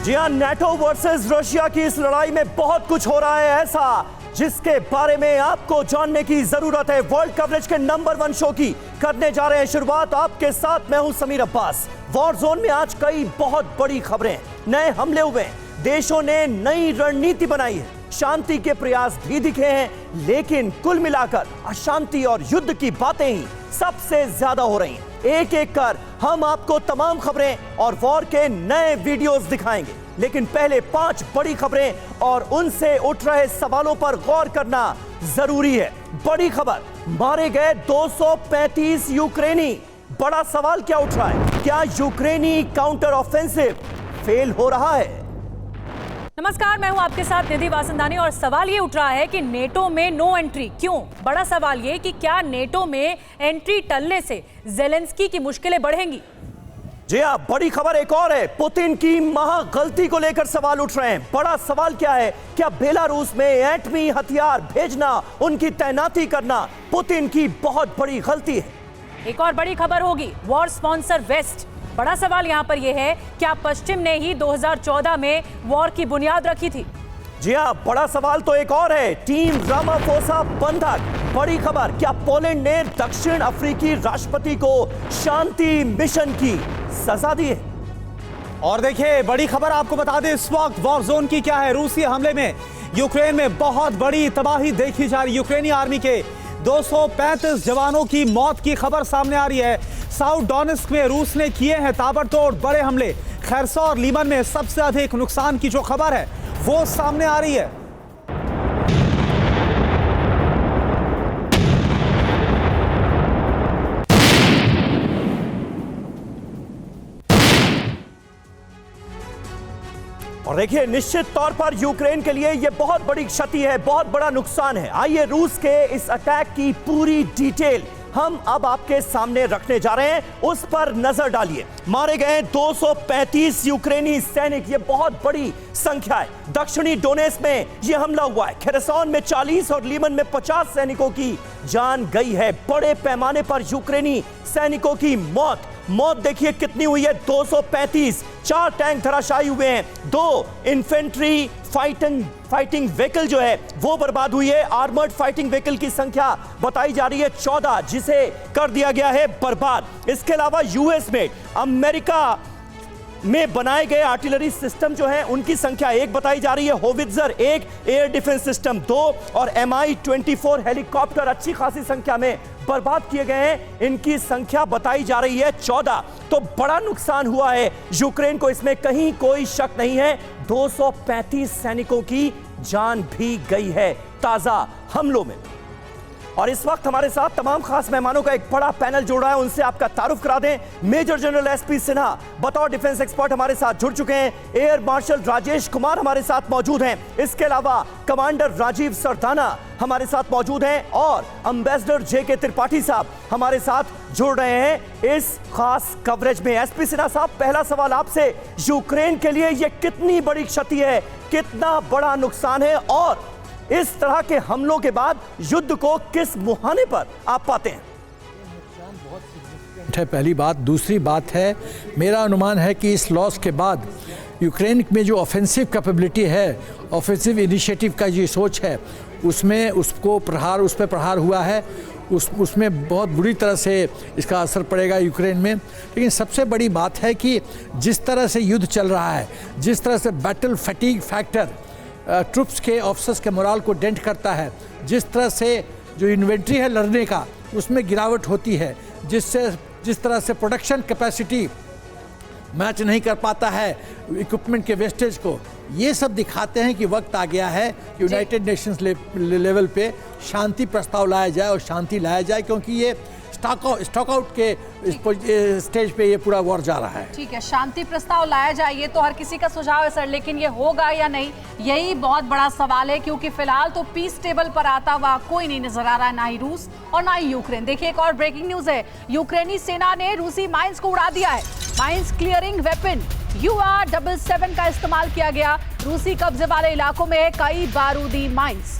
जी हां, NATO versus Russia की इस लड़ाई में बहुत कुछ हो रहा है ऐसा जिसके बारे में आपको जानने की जरूरत है। वर्ल्ड कवरेज के नंबर 1 शो की करने जा रहे हैं शुरुआत। आपके साथ मैं हूं समीर अब्बास। वॉर जोन में आज कई बहुत बड़ी खबरें, नए हमले हुए हैं, देशों ने नई रणनीति बनाई है, शांति के प्रयास भी दिखे हैं, लेकिन कुल मिलाकर अशांति और युद्ध की बातें ही सबसे ज्यादा हो रही हैं। एक एक कर हम आपको तमाम खबरें और वॉर के नए वीडियोस दिखाएंगे, लेकिन पहले 5 बड़ी खबरें और उनसे उठ रहे सवालों पर गौर करना जरूरी है। बड़ी खबर, मारे गए 235 यूक्रेनी। बड़ा सवाल क्या उठ रहा है, क्या यूक्रेनी काउंटर ऑफेंसिव फेल हो रहा है? नमस्कार, मैं हूं आपके साथ निधि वासंदानी और सवाल ये उठ रहा है कि नेटो में नो एंट्री क्यों? बड़ा सवाल ये कि क्या नेटो में एंट्री टलने से ज़ेलेंस्की की मुश्किलें बढ़ेंगी? जी हां, बड़ी खबर एक और है, पुतिन की महा गलती को लेकर सवाल उठ रहे हैं। बड़ा सवाल क्या है, क्या बेलारूस में एटमी हथियार भेजना, उनकी तैनाती करना पुतिन की बहुत बड़ी गलती है? एक और बड़ी खबर होगी, वॉर स्पॉन्सर वेस्ट। बड़ा सवाल यहाँ पर यह है, क्या पश्चिम ने ही 2014 में वॉर की बुनियाद रखी थी? जी हां, बड़ा सवाल तो एक और है, टीम रामाफोसा बंधक। बड़ी खबर, क्या पोलैंड ने दक्षिण अफ्रीकी राष्ट्रपति को शांति मिशन की सजा दी है? और देखिए, बड़ी खबर आपको बता दें इस वक्त वॉर जोन की क्या है। रूसी हमले में यूक्रेन में बहुत बड़ी तबाही देखी जा रही। यूक्रेनी आर्मी के 235 जवानों की मौत की खबर सामने आ रही है। साउथ डोनेस्क में रूस ने किए हैं ताबड़तोड़ बड़े हमले। खैरसा और लीमन में सबसे अधिक नुकसान की जो खबर है वो सामने आ रही है। और देखिए, निश्चित तौर पर यूक्रेन के लिए यह बहुत बड़ी क्षति है, बहुत बड़ा नुकसान है। आइए रूस के इस अटैक की पूरी डिटेल हम अब आपके सामने रखने जा रहे हैं, उस पर नजर डालिए। मारे गए 235 यूक्रेनी सैनिक, ये बहुत बड़ी संख्या है। दक्षिणी डोनेस्क में यह हमला हुआ है। खेरसॉन में 40 और लीमन में 50 सैनिकों की जान गई है। बड़े पैमाने पर यूक्रेनी सैनिकों की मौत देखिए कितनी हुई है, 235। 4 टैंक धराशायी हुए हैं, 2 इन्फेंट्री फाइटिंग व्हीकल जो है वो बर्बाद हुई है। आर्मर्ड फाइटिंग व्हीकल की संख्या बताई जा रही है 14, जिसे कर दिया गया है बर्बाद। इसके अलावा यूएस में, अमेरिका में बनाए गए आर्टिलरी सिस्टम जो है उनकी संख्या 1 बताई जा रही है, होवित्जर 1, एयर डिफेंस सिस्टम 2 और MI-24 हेलीकॉप्टर अच्छी खासी संख्या में बर्बाद किए गए हैं। इनकी संख्या बताई जा रही है 14। तो बड़ा नुकसान हुआ है यूक्रेन को, इसमें कहीं कोई शक नहीं है। 235 सैनिकों की जान भी गई है ताजा हमलों में। और इस वक्त हमारे साथ तमाम खास मेहमानों का एक बड़ा पैनल जुड़ रहा है, उनसे आपका तारुफ करा दें। मेजर जनरल SP सिन्हा बतौर डिफेंस एक्सपर्ट हमारे साथ जुड़ चुके हैं। एयर मार्शल राजेश कुमार हमारे साथ मौजूद हैं। इसके अलावा कमांडर राजीव सरदाना हमारे साथ मौजूद हैं और एम्बेसडर JK त्रिपाठी साहब हमारे साथ जुड़ रहे हैं इस खास कवरेज में। SP सिन्हा साहब, पहला सवाल आपसे, यूक्रेन के लिए यह कितनी बड़ी क्षति है, कितना बड़ा नुकसान है और इस तरह के हमलों के बाद युद्ध को किस मुहाने पर आप पाते हैं? है पहली बात। दूसरी बात है, मेरा अनुमान है कि इस लॉस के बाद यूक्रेन में जो ऑफेंसिव कैपेबिलिटी है, ऑफेंसिव इनिशिएटिव का जो सोच है, उसमें उस पर प्रहार हुआ है। उसमें बहुत बुरी तरह से इसका असर पड़ेगा यूक्रेन में। लेकिन सबसे बड़ी बात है कि जिस तरह से युद्ध चल रहा है, जिस तरह से बैटल फैटिग फैक्टर ट्रुप्स के ऑफिसर्स के मोराल को डेंट करता है, जिस तरह से जो इन्वेंट्री है लड़ने का उसमें गिरावट होती है, जिस तरह से प्रोडक्शन कैपेसिटी मैच नहीं कर पाता है इक्विपमेंट के वेस्टेज को, ये सब दिखाते हैं कि वक्त आ गया है कि यूनाइटेड नेशंस लेवल पे शांति प्रस्ताव लाया जाए और शांति लाया जाए, क्योंकि ये स्टॉक आउट के स्टेज पे ये पूरा वॉर जा रहा है। ठीक है, शांति प्रस्ताव लाया जाए, ये तो हर किसी का सुझाव है सर, लेकिन ये होगा या नहीं, यही बहुत बड़ा सवाल है। क्योंकि फिलहाल तो पीस टेबल पर आता हुआ कोई नहीं नजर आ रहा है, ना ही रूस और ना ही यूक्रेन। देखिए, एक और ब्रेकिंग न्यूज है, यूक्रेनी सेना ने रूसी माइंस को उड़ा दिया है। माइंस क्लियरिंग वेपन UR-77 का इस्तेमाल किया गया। रूसी कब्जे वाले इलाकों में कई बारूदी mines.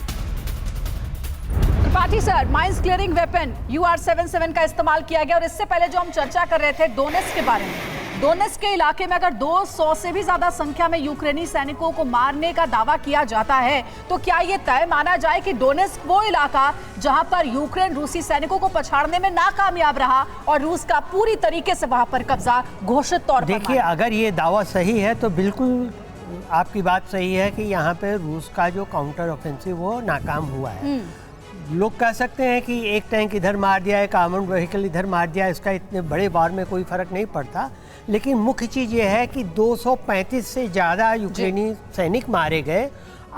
Tripathi sir, mines clearing weapon UR-77 का इस्तेमाल किया गया। और इससे पहले जो हम चर्चा कर रहे थे डोनेस्क के बारे में, डोनेट्स्क के इलाके में अगर 200 से भी ज्यादा संख्या में यूक्रेनी सैनिकों को मारने का दावा किया जाता है, तो क्या ये तय माना जाए कि डोनेट्स्क वो इलाका जहां पर यूक्रेन रूसी सैनिकों को पछाड़ने में नाकामयाब रहा और रूस का पूरी तरीके से वहां पर कब्जा घोषित तौर पर? देखिए, अगर ये दावा सही है तो बिल्कुल आपकी बात सही है कि यहाँ पे रूस का जो काउंटर ऑफेंसिव वो नाकाम हुआ है। लोग कह सकते हैं कि एक टैंक इधर मार दिया, एक आर्मर्ड व्हीकल इधर मार दिया, इसका इतने बड़े वार में कोई फर्क नहीं पड़ता। लेकिन मुख्य चीज़ ये है कि 235 से ज़्यादा यूक्रेनी सैनिक मारे गए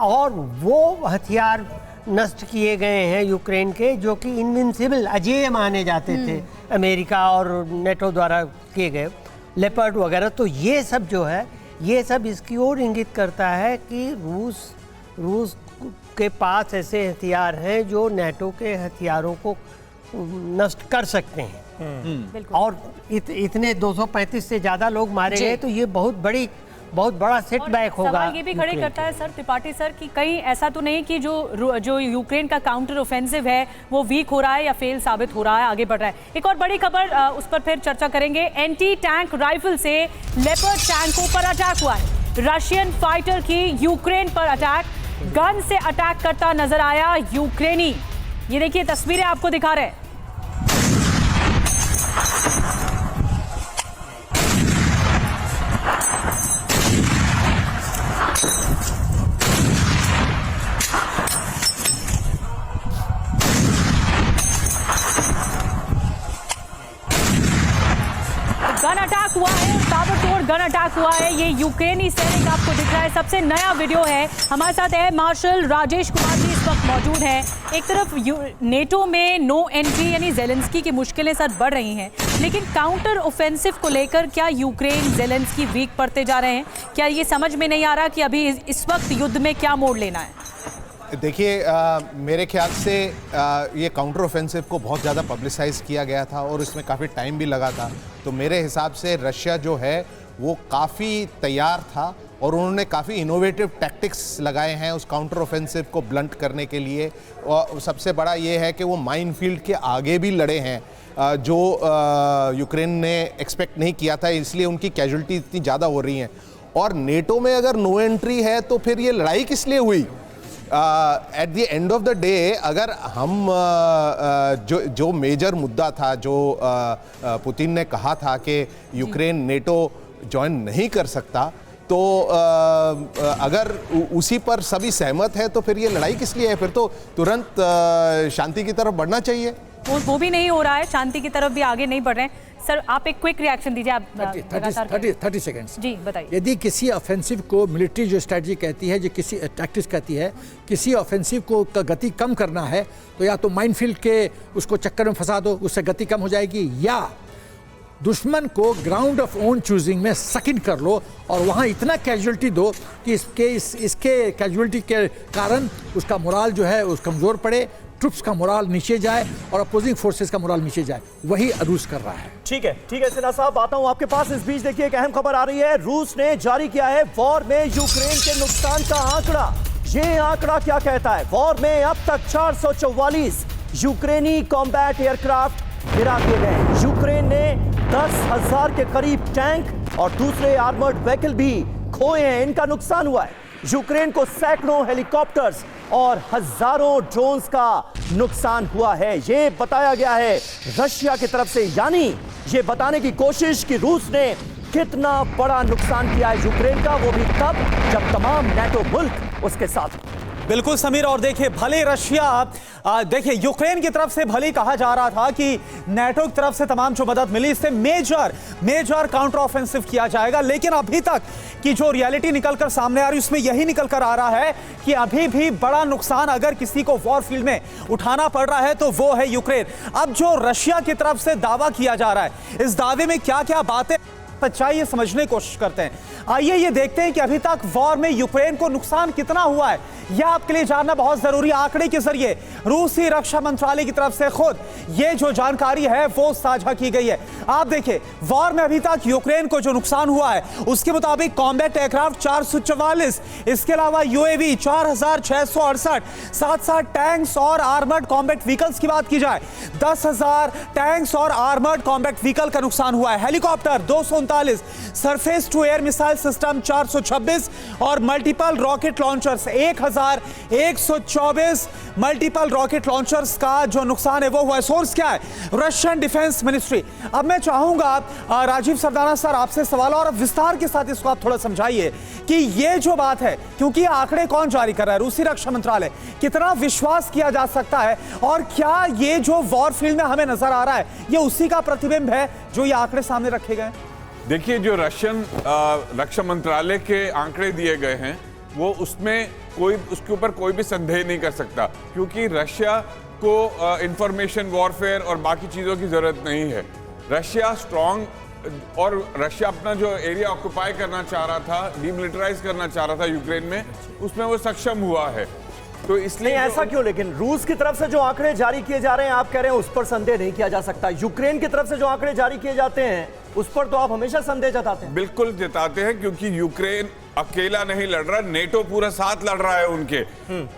और वो हथियार नष्ट किए गए हैं यूक्रेन के, जो कि इनविंसिबल अजेय माने जाते थे अमेरिका और नेटो द्वारा किए गए, लेपर्ड वगैरह। तो ये सब जो है, ये सब इसकी ओर इंगित करता है कि रूस के पास ऐसे हथियार हैं जो नेटो के हथियारों को नष्ट कर सकते हैं। और इतने 235 से ज़्यादा लोग मारे गए, तो ये बहुत बड़ा सेटबैक होगा। सवाल ये भी खड़े करता है सर त्रिपाठी सर कि कहीं ऐसा तो नहीं कि जो यूक्रेन का काउंटर ऑफेंसिव है वो वीक हो रहा है या फेल साबित हो रहा है, आगे बढ़ रहा है। एक और बड़ी खबर, उस पर फिर चर्चा करेंगे। एंटी टैंक राइफल से लेपर्ड टैंकों पर अटैक हुआ है। रशियन फाइटर की यूक्रेन पर अटैक, गन से अटैक करता नजर आया यूक्रेनी। ये देखिए तस्वीरें आपको दिखा रहे हैं। गन अटैक हुआ है, ताबड़तोड़ गन अटैक हुआ है। ये यूक्रेनी सैनिक आपको दिख रहा है, सबसे नया वीडियो है। हमारे साथ एयर मार्शल राजेश कुमार जी इस वक्त मौजूद हैं। एक तरफ नेटो में नो एंट्री यानी जेलेंस्की की मुश्किलें सर बढ़ रही हैं, लेकिन काउंटर ऑफेंसिव को लेकर क्या यूक्रेन जेलेंस्की वीक पड़ते जा रहे हैं? क्या ये समझ में नहीं आ रहा कि अभी इस वक्त युद्ध में क्या मोड़ लेना है? देखिए, मेरे ख्याल से ये काउंटर ऑफेंसिव को बहुत ज़्यादा पब्लिसाइज किया गया था और इसमें काफ़ी टाइम भी लगा था। तो मेरे हिसाब से रशिया जो है वो काफ़ी तैयार था और उन्होंने काफ़ी इनोवेटिव टैक्टिक्स लगाए हैं उस काउंटर ऑफेंसिव को ब्लंट करने के लिए। और सबसे बड़ा ये है कि वो माइनफील्ड के आगे भी लड़े हैं, जो यूक्रेन ने एक्सपेक्ट नहीं किया था, इसलिए उनकी कैजुअल्टी इतनी ज़्यादा हो रही हैं। और नेटो में अगर नो एंट्री है तो फिर ये लड़ाई किस लिए हुई? At the end of the day अगर हम जो मेजर मुद्दा था, जो पुतिन ने कहा था कि यूक्रेन नेटो ज्वाइन नहीं कर सकता, तो अगर उसी पर सभी सहमत है तो फिर ये लड़ाई किस लिए है? फिर तो तुरंत शांति की तरफ बढ़ना चाहिए। वो भी नहीं हो रहा है, शांति की तरफ भी आगे नहीं बढ़ रहे हैं। सर आप एक क्विक रिएक्शन दीजिए। आप 30 सेकेंड्स जी बताइए। यदि किसी ऑफेंसिव को मिलिट्री जो स्ट्रेटजी कहती है, जो किसी टैक्टिक्स कहती है, किसी ऑफेंसिव को का गति कम करना है, तो या तो माइनफील्ड के उसको चक्कर में फंसा दो, उससे गति कम हो जाएगी, या दुश्मन को ग्राउंड ऑफ ओन चूजिंग में सकिन कर लो और वहाँ इतना कैजुअलिटी दो कि इसके कैजुअलिटी के कारण उसका मोराल जो है उस कमज़ोर पड़े, ट्रुप्स का मोराल नीचे जाए और अपोजिंग फोर्सेस का मोराल नीचे जाए। वही रूस कर रहा है। ठीक है सिन्हा साहब, आता हूं आपके पास। इस बीच देखिए एक अहम खबर आ रही है। रूस ने जारी किया है वॉर में यूक्रेन के नुकसान का आंकड़ा। ये आंकड़ा क्या कहता है? वॉर में अब तक 444 यूक्रेनी कॉम्बैट एयरक्राफ्ट गिरा दिए गए। यूक्रेन ने 10,000 के करीब टैंक और दूसरे आर्मर्ड व्हीकल भी खोए हैं, इनका नुकसान हुआ है। यूक्रेन को सैकड़ों हेलीकॉप्टर्स और हजारों ड्रोन्स का नुकसान हुआ है, ये बताया गया है रशिया की तरफ से। यानी ये बताने की कोशिश कि रूस ने कितना बड़ा नुकसान किया है यूक्रेन का, वो भी तब जब तमाम नेटो मुल्क उसके साथ। बिल्कुल समीर, और देखिए भले रशिया, देखिए यूक्रेन की तरफ से भले कहा जा रहा था कि नेटो की तरफ से तमाम जो मदद मिली इससे मेजर काउंटर ऑफेंसिव किया जाएगा, लेकिन अभी तक की जो रियलिटी निकलकर सामने आ रही है उसमें यही निकलकर आ रहा है कि अभी भी बड़ा नुकसान अगर किसी को वॉर फील्ड में उठाना पड़ रहा है तो वो है यूक्रेन। अब जो रशिया की तरफ से दावा किया जा रहा है, इस दावे में क्या क्या बातें सच्चाई ये समझने की कोशिश करते हैं। आइए ये देखते हैं कि अभी तक वॉर में यूक्रेन को नुकसान कितना हुआ है। यह आपके लिए जानना बहुत जरूरी। आंकड़े के जरिए रूसी रक्षा मंत्रालय की तरफ से खुद ये जो जानकारी है वो साझा की गई है। आप देखिए, वॉर में अभी तक यूक्रेन को जो नुकसान हुआ है उसके मुताबिक कॉम्बैट एयरक्राफ्ट 444, इसके अलावा यूएवी 4668, साथ टैंक्स और आर्मर्ड कॉम्बैट व्हीकल्स की बात की जाए 10,000 टैंक्स और आर्मर्ड कॉम्बैट व्हीकल का नुकसान हुआ है। Helicopter 239, surface to air missile system 426 और multiple rocket launchers 1124 multiple rocket launchers का जो नुकसान है वो हुआ है। सोर्स क्या है? Russian defence ministry. अब मैं चाहूंगा राजीव सरदाना सर आपसे सवाल और विस्तार के साथ इसको आप थोड़ा समझाइए कि ये जो बात है, क्योंकि आंकड़े कौन जारी कर रहा है? रूसी रक्षा मंत्रालय। कितना विश्वास किया जा सकता है और क्या ये जो वॉर फील्ड में हमें नजर आ रहा है ये उसी का प्रतिबिंब है जो ये आंकड़े सामने रखे गए? देखिए, जो रशियन रक्षा मंत्रालय के आंकड़े दिए गए हैं वो उसमें उसके ऊपर कोई भी संदेह नहीं कर सकता, क्योंकि रशिया को इंफॉर्मेशन वॉरफेयर और बाकी चीज़ों की ज़रूरत नहीं है। रशिया स्ट्रॉन्ग और रशिया अपना जो एरिया ऑक्युपाई करना चाह रहा था, डीमिलिटराइज करना चाह रहा था यूक्रेन में, उसमें वो सक्षम हुआ है। तो इसलिए ऐसा क्यों? लेकिन रूस की तरफ से जो आंकड़े जारी किए जा रहे हैं आप कह रहे हैं उस पर संदेह नहीं किया जा सकता। यूक्रेन की तरफ से जो आंकड़े जारी किए जाते हैं उस पर तो आप हमेशा संदेह जताते हैं। बिल्कुल जताते हैं, क्योंकि यूक्रेन अकेला नहीं लड़ रहा, नेटो पूरा साथ लड़ रहा है, उनके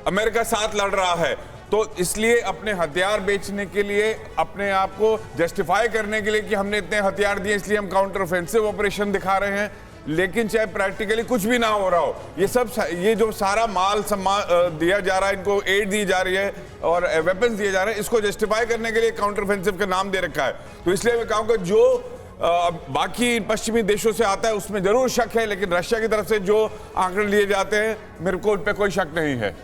अमेरिका साथ लड़ रहा है। तो इसलिए अपने हथियार बेचने के लिए, अपने आप को जस्टिफाई करने के लिए कि हमने इतने हथियार दिए इसलिए हम काउंटर ऑफेंसिव ऑपरेशन दिखा रहे हैं। लेकिन चाहे प्रैक्टिकली कुछ भी ना हो रहा हो, ये जो सारा माल दिया जा रहा है, इनको एड दी जा रही है और वेपन्स दिए जा रहे हैं, इसको जस्टिफाई करने के लिए काउंटर ऑफेंसिव का नाम दे रखा है। तो इसलिए मैं कहूँगा जो बाकी पश्चिमी देशों से आता है उसमें जरूर शक है, लेकिन रशिया की तरफ से जो आंकड़े लिए जाते हैं मेरे को उन पे कोई शक नहीं है।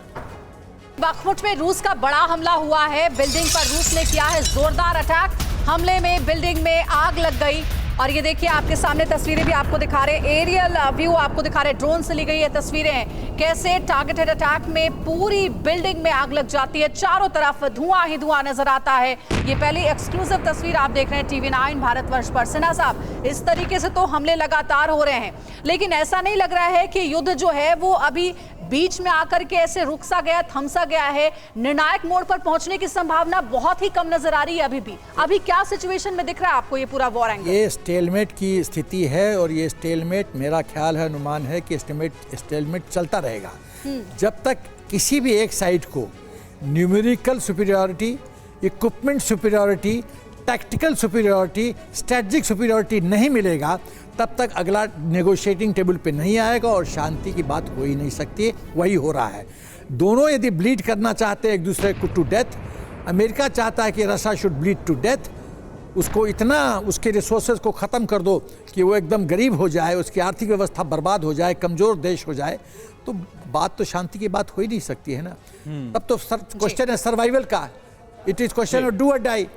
बखमुट में रूस का बड़ा हमला हुआ है। बिल्डिंग पर रूस ने किया है जोरदार अटैक। हमले में बिल्डिंग में आग लग गई और ये देखिए आपके सामने तस्वीरें भी आपको दिखा रहे, एरियल व्यू आपको दिखा रहे, ड्रोन से ली गई ये तस्वीरें, कैसे टारगेटेड अटैक में पूरी बिल्डिंग में आग लग जाती है। चारों तरफ धुआं ही धुआं नजर आता है। ये पहली एक्सक्लूसिव तस्वीर आप देख रहे हैं TV9 भारतवर्ष पर। सिन्हा साहब, इस तरीके से तो हमले लगातार हो रहे हैं, लेकिन ऐसा नहीं लग रहा है कि युद्ध जो है वो अभी बीच में आकर के ऐसे रुक सा गया, थमसा गया है। निर्णायक मोड़ पर पहुंचने की संभावना बहुत ही कम नजर आ रही है। अभी क्या सिचुएशन में दिख रहा है आपको ये पूरा वॉर एंगल? ये स्टेलमेट की स्थिति है और ये स्टेलमेट, मेरा ख्याल है, अनुमान है कि स्टेलमेट चलता रहेगा जब तक किसी भी एक साइड को numerical superiority, equipment superiority, tactical superiority, strategic superiority नहीं मिलेगा, तब तक अगला नेगोशिएटिंग टेबल पे नहीं आएगा और शांति की बात हो ही नहीं सकती। वही हो रहा है। दोनों यदि ब्लीड करना चाहते हैं एक दूसरे को टू डेथ, अमेरिका चाहता है कि Russia should bleed to death, उसको इतना उसके रिसोर्सेज को ख़त्म कर दो कि वो एकदम गरीब हो जाए, उसकी आर्थिक व्यवस्था बर्बाद हो जाए, कमज़ोर देश हो जाए, तो बात तो शांति की बात हो ही नहीं सकती है ना। तब तो क्वेश्चन है सर्वाइवल का, it is question of do और डाई।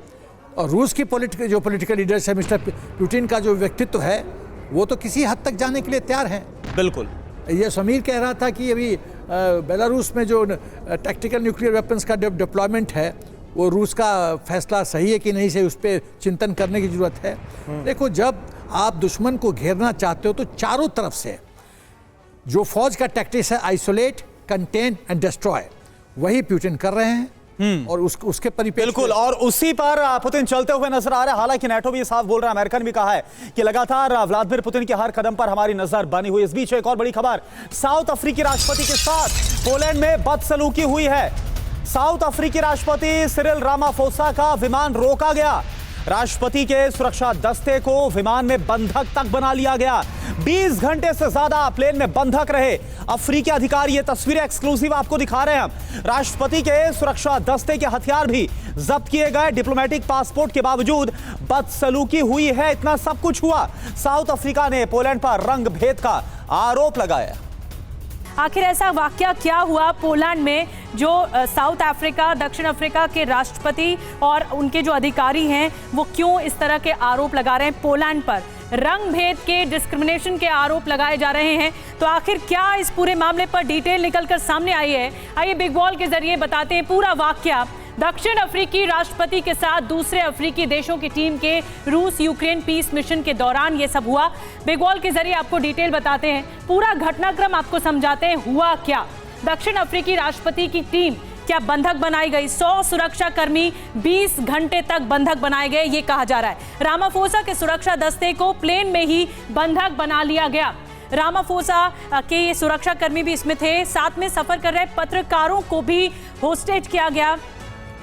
और रूस की जो पॉलिटिकल लीडर्स है, मिस्टर पुतिन का जो व्यक्तित्व है, वो तो किसी हद तक जाने के लिए तैयार हैं। बिल्कुल। ये समीर कह रहा था कि अभी बेलारूस में जो टैक्टिकल न्यूक्लियर वेपन्स का डिप्लॉयमेंट है, वो रूस का फैसला सही है कि नहीं सही, उस पर चिंतन करने की जरूरत है। देखो, जब आप दुश्मन को घेरना चाहते हो तो चारों तरफ से जो फौज का टैक्टिक्स है, आइसोलेट, कंटेन एंड डिस्ट्रॉय, वही पुतिन कर रहे हैं और उसके परिप्रेक्ष्य बिल्कुल, और उसी पर पुतिन चलते हुए नजर आ रहे हैं। हालांकि नेटो भी साफ बोल रहा है, अमेरिका ने भी कहा है कि लगातार व्लादिमीर पुतिन के हर कदम पर हमारी नजर बनी हुई। इस बीच एक और बड़ी खबर, साउथ अफ्रीकी राष्ट्रपति के साथ पोलैंड में बदसलूकी हुई है। साउथ अफ्रीकी राष्ट्रपति सिरिल रामाफोसा का विमान रोका गया। राष्ट्रपति के सुरक्षा दस्ते को विमान में बंधक तक बना लिया गया। 20 घंटे से ज्यादा प्लेन में बंधक रहे अफ्रीकी अधिकारी। ये तस्वीरें एक्सक्लूसिव आपको दिखा रहे हैं हम। राष्ट्रपति के सुरक्षा दस्ते के हथियार भी जब्त किए गए। डिप्लोमेटिक पासपोर्ट के बावजूद बदसलूकी हुई है। इतना सब कुछ हुआ, साउथ अफ्रीका ने पोलैंड पर रंग भेद का आरोप लगाया। आखिर ऐसा वाकया क्या हुआ पोलैंड में जो साउथ अफ्रीका, दक्षिण अफ्रीका के राष्ट्रपति और उनके जो अधिकारी हैं वो क्यों इस तरह के आरोप लगा रहे हैं पोलैंड पर? रंग भेद के, डिस्क्रिमिनेशन के आरोप लगाए जा रहे हैं। तो आखिर क्या इस पूरे मामले पर डिटेल निकलकर सामने आई है? आइए बिग वॉल के जरिए बताते हैं पूरा वाकया। दक्षिण अफ्रीकी राष्ट्रपति के साथ दूसरे अफ्रीकी देशों की टीम के रूस यूक्रेन पीस मिशन के दौरान ये सब हुआ। बिग वॉल के जरिए आपको डिटेल बताते हैं, पूरा घटनाक्रम आपको समझाते हैं हुआ क्या। दक्षिण अफ्रीकी राष्ट्रपति की टीम क्या बंधक बनाई गई। 100 सुरक्षा कर्मी 20 घंटे तक बंधक बनाए गए, ये कहा जा रहा है। रामाफोसा के सुरक्षा दस्ते को प्लेन में ही बंधक बना लिया गया। रामाफोसा के ये सुरक्षा कर्मी भी इसमें थे। साथ में सफर कर रहे पत्रकारों को भी होस्टेज किया गया,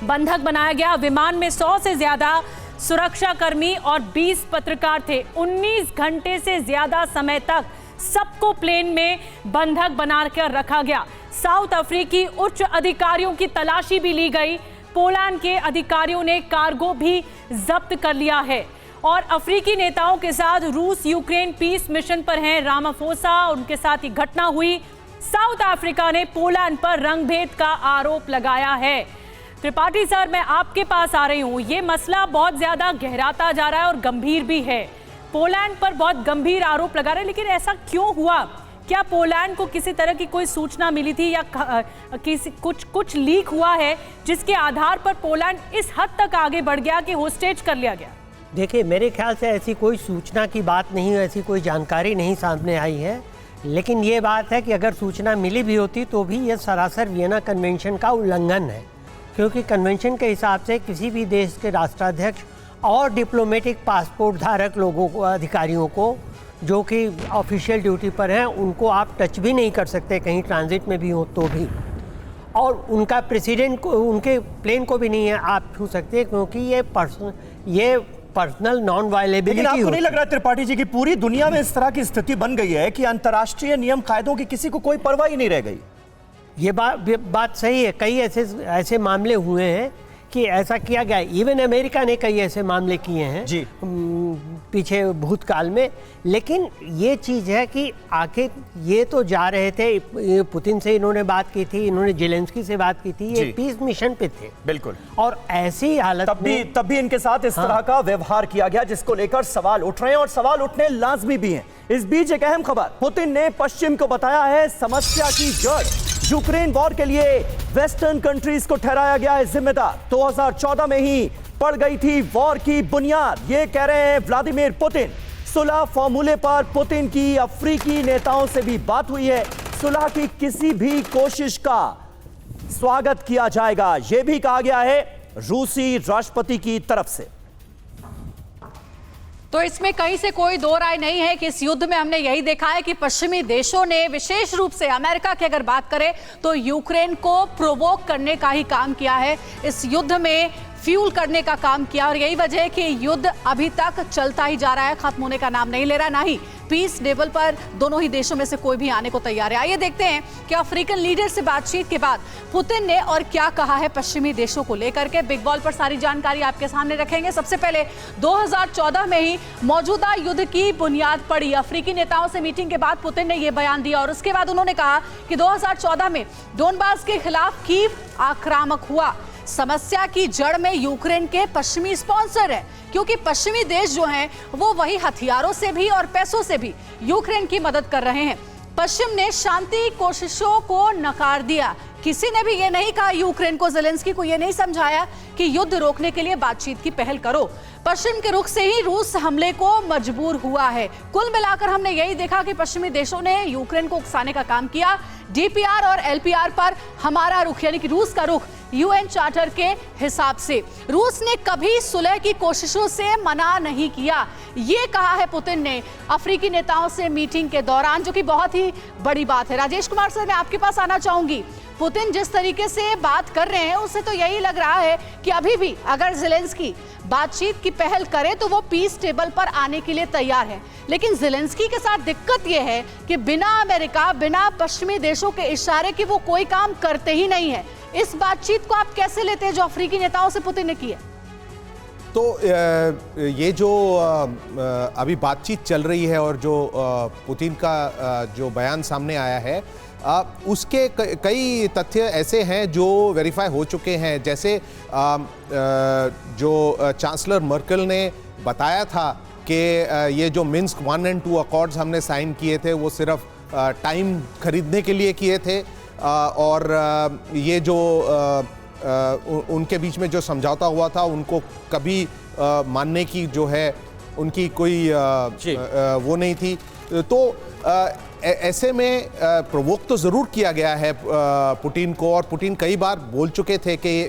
बंधक बनाया गया। विमान में 100 से ज्यादा सुरक्षाकर्मी और 20 पत्रकार थे। 19 घंटे से ज्यादा समय तक सबको प्लेन में बंधक बनाकर रखा गया। साउथ अफ्रीकी उच्च अधिकारियों की तलाशी भी ली गई। पोलैंड के अधिकारियों ने कार्गो भी जब्त कर लिया है। और अफ्रीकी नेताओं के साथ रूस यूक्रेन पीस मिशन पर हैं रामाफोसा, उनके साथ ये घटना हुई। साउथ अफ्रीका ने पोलैंड पर रंगभेद का आरोप लगाया है। त्रिपाठी सर, मैं आपके पास आ रही हूं। ये मसला बहुत ज्यादा गहराता जा रहा है और गंभीर भी है। पोलैंड पर बहुत गंभीर आरोप लगा रहे हैं, लेकिन ऐसा क्यों हुआ? क्या पोलैंड को किसी तरह की कोई सूचना मिली थी या कुछ लीक हुआ है जिसके आधार पर पोलैंड इस हद तक आगे बढ़ गया कि होस्टेज कर लिया गया? देखिए, मेरे ख्याल से ऐसी कोई सूचना की बात नहीं है, ऐसी कोई जानकारी नहीं सामने आई है। लेकिन ये बात है कि अगर सूचना मिली भी होती तो भी ये सरासर वियना कन्वेंशन का उल्लंघन है, क्योंकि कन्वेंशन के हिसाब से किसी भी देश के राष्ट्राध्यक्ष और डिप्लोमेटिक पासपोर्ट धारक लोगों को, अधिकारियों को जो कि ऑफिशियल ड्यूटी पर हैं, उनको आप टच भी नहीं कर सकते, कहीं ट्रांजिट में भी हो तो भी। और उनका प्रेसिडेंट को, उनके प्लेन को भी नहीं है आप छू सकते, क्योंकि ये पर्सनल नॉन वायलेबिलिटी। लेकिन आपको नहीं लग रहा त्रिपाठी जी की पूरी दुनिया में इस तरह की स्थिति बन गई है कि अंतर्राष्ट्रीय नियम कायदों की किसी को कोई परवाह ही नहीं रह गई? ये बात सही है। कई ऐसे मामले हुए हैं कि ऐसा किया गया। इवन अमेरिका ने कई ऐसे मामले किए हैं जी पीछे भूतकाल में। लेकिन ये चीज़ है कि आखिर ये तो जा रहे थे, पुतिन से इन्होंने बात की थी, इन्होंने जेलेंस्की से बात की थी, ये पीस मिशन पे थे। बिल्कुल। और ऐसी हालत तब भी इनके साथ इस तरह का व्यवहार किया गया, जिसको लेकर सवाल उठ रहे हैं और सवाल उठने लाजमी भी हैं। इस बीच एक अहम खबर, पुतिन ने पश्चिम को बताया है समस्या की जड़। यूक्रेन वॉर के लिए वेस्टर्न कंट्रीज को ठहराया गया है जिम्मेदार। 2014 में ही पड़ गई थी वॉर की बुनियाद, ये कह रहे हैं व्लादिमीर पुतिन। सुलह फॉर्मूले पर पुतिन की अफ्रीकी नेताओं से भी बात हुई है। सुलह की किसी भी कोशिश का स्वागत किया जाएगा, यह भी कहा गया है रूसी राष्ट्रपति की तरफ से। तो इसमें कहीं से कोई दो राय नहीं है कि इस युद्ध में हमने यही देखा है कि पश्चिमी देशों ने, विशेष रूप से अमेरिका की अगर बात करें तो यूक्रेन को प्रोवोक करने का ही काम किया है, इस युद्ध में फ्यूल करने का काम किया। और यही वजह है कि युद्ध अभी तक चलता ही जा रहा है, खत्म होने का नाम नहीं ले रहा, ना ही पीस टेबल पर दोनों ही देशों में से कोई भी आने को तैयार है। आइए देखते हैं कि अफ्रीकन लीडर से बातचीत के बाद पुतिन ने और क्या कहा है पश्चिमी देशों को लेकर के। बिग बॉल पर सारी जानकारी आपके सामने रखेंगे। सबसे पहले 2014 में ही मौजूदा युद्ध की बुनियाद पड़ी। अफ्रीकी नेताओं से मीटिंग के बाद पुतिन ने यह बयान दिया और उसके बाद उन्होंने कहा कि 2014 में डोनबास के खिलाफ कीव आक्रामक हुआ। समस्या की जड़ में यूक्रेन के पश्चिमी स्पॉन्सर है, क्योंकि पश्चिमी देश जो हैं वो वही हथियारों से भी और पैसों से भी यूक्रेन की मदद कर रहे हैं। पश्चिम ने शांति कोशिशों को नकार दिया। किसी ने भी ये नहीं कहा यूक्रेन को, ज़ेलेंस्की को ये नहीं समझाया कि युद्ध रोकने के लिए बातचीत की पहल करो। पश्चिम के रुख से ही रूस हमले को मजबूर हुआ है। कुल मिलाकर हमने यही देखा कि पश्चिमी देशों ने यूक्रेन को उकसाने का काम किया। डीपीआर और एलपीआर पर हमारा रुख, यानी कि रूस का रुख यूएन चार्टर के हिसाब से। रूस ने कभी सुलह की कोशिशों से मना नहीं किया, ये कहा है पुतिन ने अफ्रीकी नेताओं से मीटिंग के दौरान, जो कि बहुत ही बड़ी बात है। राजेश कुमार सर, मैं आपके पास आना चाहूंगी। पुतिन जिस तरीके से बात कर रहे हैं उससे तो यही लग रहा है कि अभी भी अगर ज़ेलेंस्की बातचीत की पहल करे तो वो पीस टेबल पर आने के लिए तैयार है। लेकिन ज़ेलेंस्की के साथ दिक्कत यह है कि बिना अमेरिका, बिना पश्चिमी देशों के इशारे के वो कोई काम करते ही नहीं है। इस बातचीत को आप कैसे लेते हैं जो अफ्रीकी नेताओं से पुतिन ने की है? तो ये जो अभी बातचीत चल रही है और जो पुतिन का जो बयान सामने आया है, उसके कई तथ्य ऐसे हैं जो वेरीफाई हो चुके हैं। जैसे जो चांसलर मर्केल ने बताया था कि ये जो मिन्स्क 1 और 2 अकॉर्ड्स हमने साइन किए थे वो सिर्फ टाइम खरीदने के लिए किए थे, और ये जो उनके बीच में जो समझौता हुआ था उनको कभी मानने की जो है उनकी कोई वो नहीं थी। तो ऐसे में प्रोवोक तो ज़रूर किया गया है पुतिन को, और पुतिन कई बार बोल चुके थे कि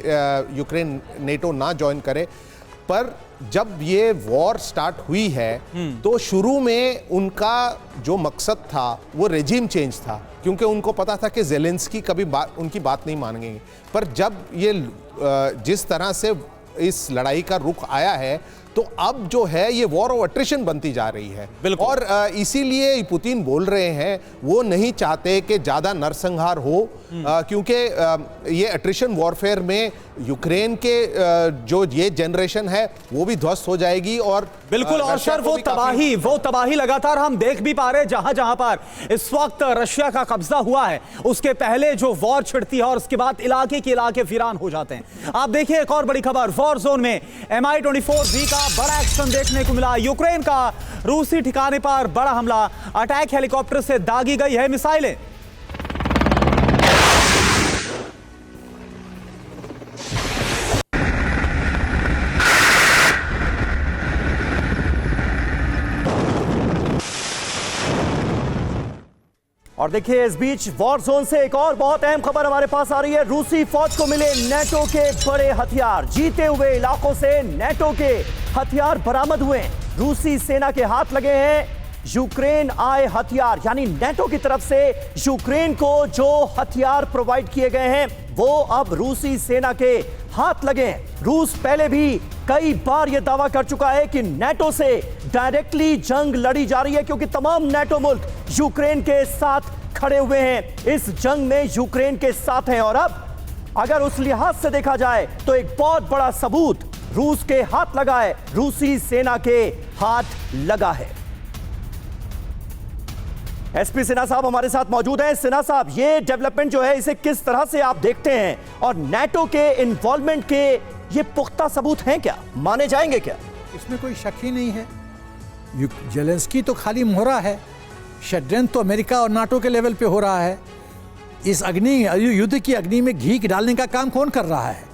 यूक्रेन नेटो ना ज्वाइन करे। पर जब ये वॉर स्टार्ट हुई है तो शुरू में उनका जो मकसद था वो रेजिम चेंज था, क्योंकि उनको पता था कि ज़ेलेंस्की कभी उनकी बात नहीं मानेंगे। पर जब ये जिस तरह से इस लड़ाई का रुख आया है तो अब जो है ये वॉर ऑफ अट्रिशन बनती जा रही है। और इसीलिए पुतिन बोल रहे हैं वो नहीं चाहते कि ज़्यादा नरसंहार हो, क्योंकि ये अट्रिशन वॉरफेयर में यूक्रेन के जो ये जनरेशन है वो भी ध्वस्त हो जाएगी। और बिल्कुल, और सर वो तबाही लगातार हम देख भी पा रहे हैं। जहां जहां पर इस वक्त रशिया का कब्जा हुआ है, उसके पहले जो वॉर छिड़ती है और उसके बाद इलाके के इलाके वीरान हो जाते हैं। आप देखिए एक और बड़ी खबर, वॉर जोन में Mi-24V का बड़ा एक्शन देखने को मिला। यूक्रेन का रूसी ठिकाने पर बड़ा हमला, अटैक हेलीकॉप्टर से दागी गई है मिसाइलें। और देखिए इस बीच वॉर जोन से एक और बहुत अहम खबर हमारे पास आ रही है। रूसी फौज को मिले नेटो के बड़े हथियार। जीते हुए इलाकों से नेटो के हथियार बरामद हुए। रूसी सेना के हाथ लगे हैं यूक्रेन आए हथियार, यानी नेटो की तरफ से यूक्रेन को जो हथियार प्रोवाइड किए गए हैं वो अब रूसी सेना के हाथ लगे हैं। रूस पहले भी कई बार यह दावा कर चुका है कि नेटो से डायरेक्टली जंग लड़ी जा रही है, क्योंकि तमाम नेटो मुल्क यूक्रेन के साथ खड़े हुए हैं, इस जंग में यूक्रेन के साथ हैं। और अब अगर उस लिहाज से देखा जाए तो एक बहुत बड़ा सबूत रूस के हाथ लगा है, रूसी सेना के हाथ लगा है। एसपी सिन्हा साहब हमारे साथ मौजूद हैं। सिन्हा साहब, ये डेवलपमेंट जो है इसे किस तरह से आप देखते हैं, और नेटो के इन्वॉल्वमेंट के ये पुख्ता सबूत हैं क्या, माने जाएंगे क्या? इसमें कोई शक ही नहीं है। जेलेंस्की तो खाली मोहरा है, षड्यंत्र तो अमेरिका और नाटो के लेवल पे हो रहा है। इस युद्ध की अग्नि में घी डालने का काम कौन कर रहा है?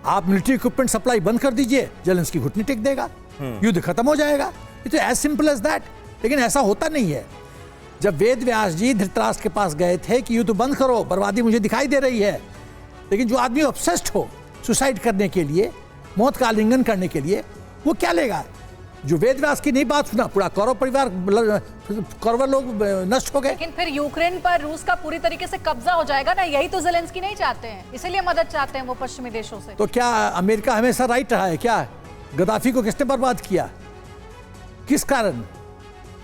आप मिलिट्री इक्विपमेंट सप्लाई बंद कर दीजिए, जेलेंस्की घुटने टेक देगा, युद्ध खत्म हो जाएगा। It is as simple as that. लेकिन ऐसा होता नहीं है। जब वेद व्यास जी धृतराष्ट्र के पास गए थे कि युद्ध बंद करो, बर्बादी मुझे दिखाई दे रही है, लेकिन जो आदमी ऑब्सेस्ड हो सुसाइड करने के लिए, मौत का आलिंगन करने के लिए, वो क्या लेगा? जो वेद व्यास की नहीं बात सुना, पूरा कौरव परिवार, कौरव लोग नष्ट हो गए। लेकिन फिर यूक्रेन पर रूस का पूरी तरीके से कब्जा हो जाएगा ना, यही तो ज़ेलेंस्की नहीं चाहते हैं, इसीलिए मदद चाहते हैं वो पश्चिमी देशों से। तो क्या अमेरिका हमेशा राइट रहा है क्या? गद्दाफी को किसने बर्बाद किया, किस कारण?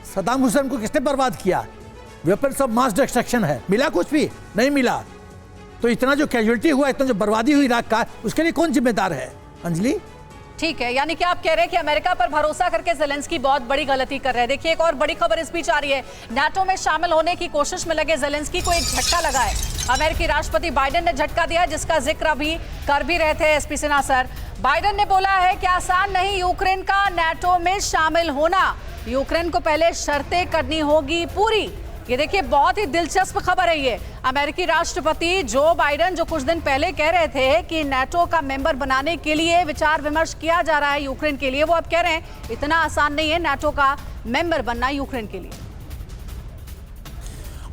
सद्दाम हुसैन को किसने बर्बाद किया? वेपन्स ऑफ मास डिस्ट्रक्शन है, मिला कुछ भी नहीं मिला। तो इतना जो कैजुअलिटी हुआ, इतना जो बर्बादी हुई इराक का, उसके लिए कौन जिम्मेदार है? अंजलि, ठीक है, यानी कि आप कह रहे हैं कि अमेरिका पर भरोसा करके ज़ेलेंस्की बहुत बड़ी गलती कर रहे हैं। देखिए एक और बड़ी खबर इस बीच आ रही है, नाटो में शामिल होने की कोशिश में लगे ज़ेलेंस्की को एक झटका लगा है। अमेरिकी राष्ट्रपति बाइडेन ने झटका दिया, जिसका जिक्र अभी कर भी रहे थे एसपी सिन्हा सर। बाइडेन ने बोला है कि आसान नहीं यूक्रेन का नाटो में शामिल होना, यूक्रेन को पहले शर्तें करनी होगी पूरी। ये देखिए बहुत ही दिलचस्प खबर है ये। अमेरिकी राष्ट्रपति जो बाइडेन जो कुछ दिन पहले कह रहे थे कि नाटो का मेंबर बनाने के लिए विचार विमर्श किया जा रहा है यूक्रेन के लिए, वो अब कह रहे हैं इतना आसान नहीं है नाटो का मेंबर बनना यूक्रेन के लिए।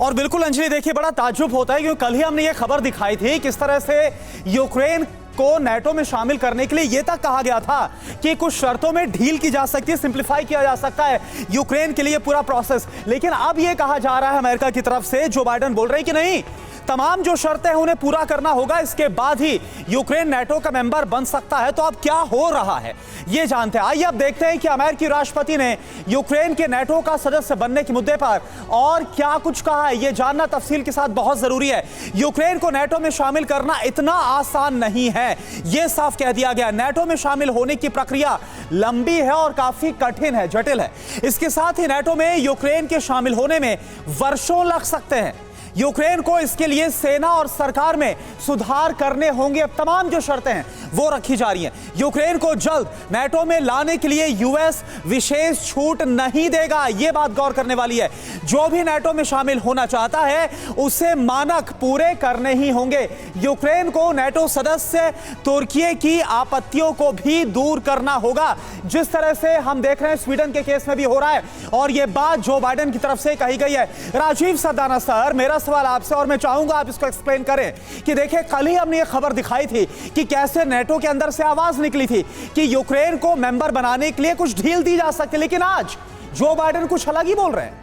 और बिल्कुल अंजलि, देखिए बड़ा ताज्जुब होता है, क्योंकि कल ही हमने ये खबर दिखाई थी किस तरह से यूक्रेन को नाटो में शामिल करने के लिए यह तक कहा गया था कि कुछ शर्तों में ढील की जा सकती है, सिंप्लीफाई किया जा सकता है यूक्रेन के लिए पूरा प्रोसेस। लेकिन अब यह कहा जा रहा है अमेरिका की तरफ से, जो बाइडेन बोल रहे हैं कि नहीं, तमाम जो शर्तें हैं उन्हें पूरा करना होगा, इसके बाद ही यूक्रेन नाटो का मेंबर बन सकता है। तो अब क्या हो रहा है ये जानते हैं। आइए अब देखते हैं कि अमेरिकी राष्ट्रपति ने यूक्रेन के नाटो का सदस्य बनने के मुद्दे पर और क्या कुछ कहा है, ये जानना तफसील के साथ बहुत जरूरी है। यूक्रेन को नाटो में शामिल करना इतना आसान नहीं है, यह साफ कह दिया गया। नाटो में शामिल होने की प्रक्रिया लंबी है और काफी कठिन है, जटिल है। इसके साथ ही नाटो में यूक्रेन के शामिल होने में वर्षों लग सकते हैं। यूक्रेन को इसके लिए सेना और सरकार में सुधार करने होंगे। अब तमाम जो शर्तें हैं वो रखी जा रही हैं। यूक्रेन को जल्द नाटो में लाने के लिए यूएस विशेष छूट नहीं देगा, यह बात गौर करने वाली है। जो भी नाटो में शामिल होना चाहता है उसे मानक पूरे करने ही होंगे। यूक्रेन को नाटो सदस्य तुर्की की आपत्तियों को भी दूर करना होगा, जिस तरह से हम देख रहे हैं स्वीडन के केस में भी हो रहा है, और यह बात जो बाइडेन की तरफ से कही गई है। राजीव सरदाना सर, मेरा सवाल आपसे, और मैं चाहूंगा आप इसको एक्सप्लेन करें कि देखिए कल ही हमने ये खबर दिखाई थी कि कैसे नाटो के अंदर से आवाज निकली थी कि यूक्रेन को मेंबर बनाने के लिए कुछ ढील दी जा सकती है, लेकिन आज जो बाइडेन कुछ अलग ही बोल रहे हैं।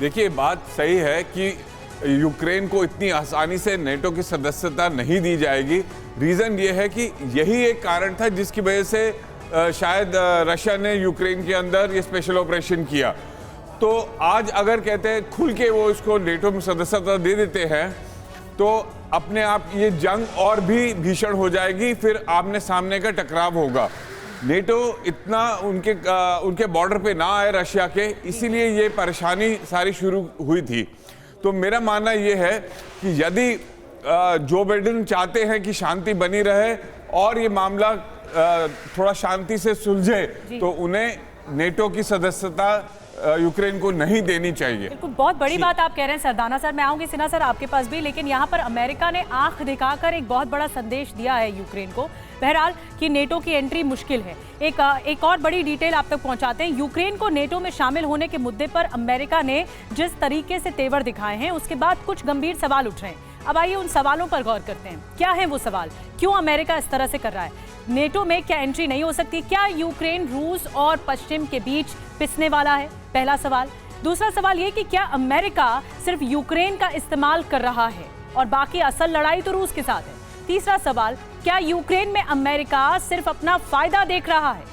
देखिए बात सही है कि यूक्रेन को इतनी आसानी से नाटो की सदस्यता नहीं दी जाएगी। रीजन ये है कि यही एक कारण था जिसकी वजह से शायद रशिया ने यूक्रेन के अंदर ये स्पेशल ऑपरेशन किया। तो आज अगर कहते हैं खुल के वो इसको नाटो में सदस्यता दे देते हैं तो अपने आप ये जंग और भी भीषण हो जाएगी, फिर आमने सामने का टकराव होगा। नाटो इतना उनके बॉर्डर पे ना आए रशिया के, इसीलिए ये परेशानी सारी शुरू हुई थी। तो मेरा मानना ये है कि यदि जो बाइडेन चाहते हैं कि शांति बनी रहे और ये मामला थोड़ा शांति से सुलझे तो उन्हें नाटो की सदस्यता यूक्रेन को नहीं देनी चाहिए। बिल्कुल, बहुत बड़ी बात आप कह रहे हैं सरदाना सर। मैं आऊंगी सिन्हा सर आपके पास भी, लेकिन यहाँ पर अमेरिका ने आंख दिखाकर एक बहुत बड़ा संदेश दिया है यूक्रेन को, बहरहाल कि नेटो की एंट्री मुश्किल है। एक और बड़ी डिटेल आप तक पहुंचाते हैं। यूक्रेन को नेटो में शामिल होने के मुद्दे पर अमेरिका ने जिस तरीके से तेवर दिखाए हैं उसके बाद कुछ गंभीर सवाल उठ रहे हैं। अब आइए उन सवालों पर गौर करते हैं। क्या है वो सवाल, क्यों अमेरिका इस तरह से कर रहा है? नेटो में क्या एंट्री नहीं हो सकती? क्या यूक्रेन रूस और पश्चिम के बीच पिसने वाला है? पहला सवाल। दूसरा सवाल ये कि क्या अमेरिका सिर्फ यूक्रेन का इस्तेमाल कर रहा है और बाकी असल लड़ाई तो रूस के साथ है? तीसरा सवाल, क्या यूक्रेन में अमेरिका सिर्फ अपना फायदा देख रहा है?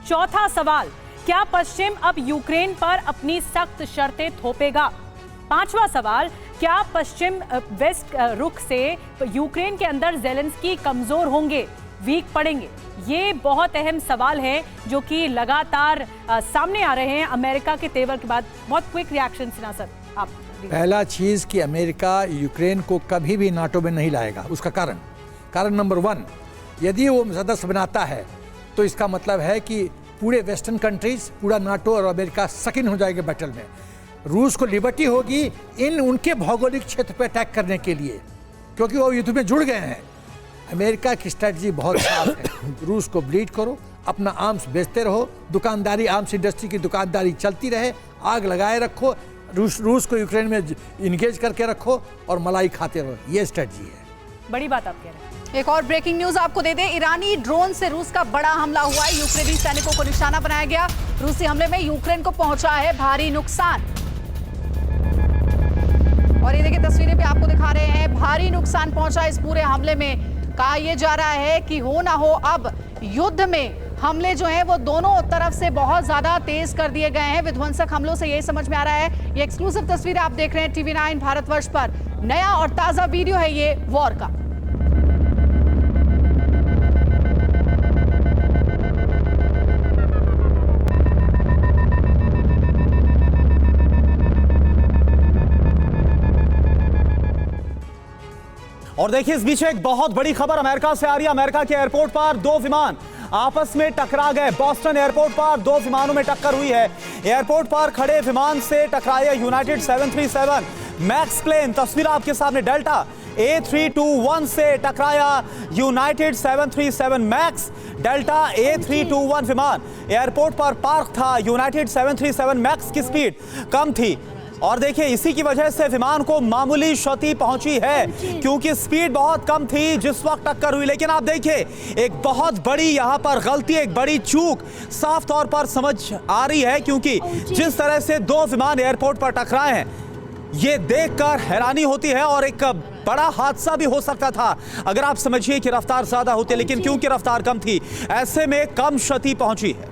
चौथा सवाल, क्या पश्चिम अब यूक्रेन पर अपनी सख्त शर्तें थोपेगा? पांचवा सवाल, क्या पश्चिम वेस्ट रुख से यूक्रेन के अंदर ज़ेलेंस्की कमजोर होंगे, वीक पड़ेंगे? ये बहुत अहम सवाल हैं जो कि लगातार सामने आ रहे हैं अमेरिका के तेवर के बाद। बहुत क्विक रिएक्शन सिन्हा सर आप। पहला चीज़ कि अमेरिका यूक्रेन को कभी भी नाटो में नहीं लाएगा। उसका कारण नंबर 1, यदि वो सदस्य बनाता है तो इसका मतलब है कि पूरे वेस्टर्न कंट्रीज, पूरा नाटो और अमेरिका सकिन हो जाएंगे बैटल में। रूस को लिबर्टी होगी उनके भौगोलिक क्षेत्र पर अटैक करने के लिए, क्योंकि वो युद्ध में जुड़ गए हैं। अमेरिका की स्ट्रेटजी बहुत साफ है, रूस को ब्लीड करो, अपना आर्म्स बेचते रहो, दुकानदारी, आर्म्स इंडस्ट्री की दुकानदारी चलती रहे, आग लगाए रखो, रूस को यूक्रेन में इंगेज करके रखो और मलाई खाते रहो। ये स्ट्रेटजी है। बड़ी बात आप कह रहे हैं। एक और ब्रेकिंग न्यूज आपको दे दें। ईरानी ड्रोन से रूस का बड़ा हमला हुआ है। यूक्रेनी सैनिकों को निशाना बनाया गया। रूसी हमले में यूक्रेन को पहुंचा है भारी नुकसान। और ये देखिए तस्वीरें भी आपको दिखा रहे हैं, भारी नुकसान पहुंचा इस पूरे हमले में। कहा यह जा रहा है कि हो ना हो अब युद्ध में हमले जो हैं वो दोनों तरफ से बहुत ज्यादा तेज कर दिए गए हैं। विध्वंसक हमलों से यही समझ में आ रहा है। ये एक्सक्लूसिव तस्वीरें आप देख रहे हैं TV9 भारतवर्ष पर। नया और ताजा वीडियो है ये वॉर का। और देखिए इस बीच एक बहुत बड़ी खबर अमेरिका से आ रही है। अमेरिका के एयरपोर्ट पर 2 विमान आपस में टकरा गए। बॉस्टन एयरपोर्ट पर 2 विमानों में टक्कर हुई है। एयरपोर्ट पर खड़े विमान से टकराए यूनाइटेड 737 मैक्स प्लेन। तस्वीर आपके सामने। डेल्टा A321 से टकराया यूनाइटेड 737 मैक्स। डेल्टा A321 विमान एयरपोर्ट पर पार्क था। यूनाइटेड 737 मैक्स की स्पीड कम थी और देखिए इसी की वजह से विमान को मामूली क्षति पहुंची है, क्योंकि स्पीड बहुत कम थी जिस वक्त टक्कर हुई। लेकिन आप देखिए एक बहुत बड़ी यहां पर गलती, एक बड़ी चूक साफ तौर पर समझ आ रही है, क्योंकि जिस तरह से 2 विमान एयरपोर्ट पर टकराए हैं ये देखकर हैरानी होती है। और एक बड़ा हादसा भी हो सकता था अगर आप समझिए कि रफ्तार ज्यादा होती, लेकिन क्योंकि रफ्तार कम थी ऐसे में कम क्षति पहुंची है।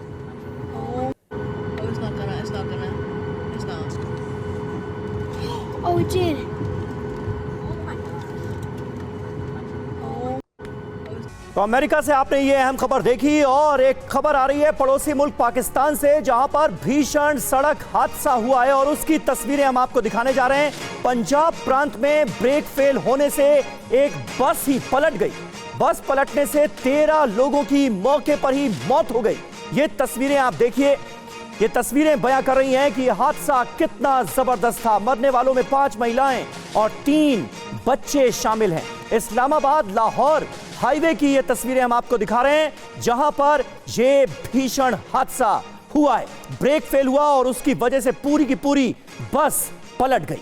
तो अमेरिका से आपने ये अहम खबर देखी और एक खबर आ रही है पड़ोसी मुल्क पाकिस्तान से, जहां पर भीषण सड़क हादसा हुआ है और उसकी तस्वीरें हम आपको दिखाने जा रहे हैं। पंजाब प्रांत में ब्रेक फेल होने से एक बस ही पलट गई। बस पलटने से 13 लोगों की मौके पर ही मौत हो गई। ये तस्वीरें आप देखिए, ये तस्वीरें बयां कर रही हैं कि यह हादसा कितना जबरदस्त था। मरने वालों में 5 महिलाएं और 3 बच्चे शामिल हैं। इस्लामाबाद लाहौर हाईवे की ये तस्वीरें हम आपको दिखा रहे हैं, जहां पर यह भीषण हादसा हुआ है। ब्रेक फेल हुआ और उसकी वजह से पूरी की पूरी बस पलट गई।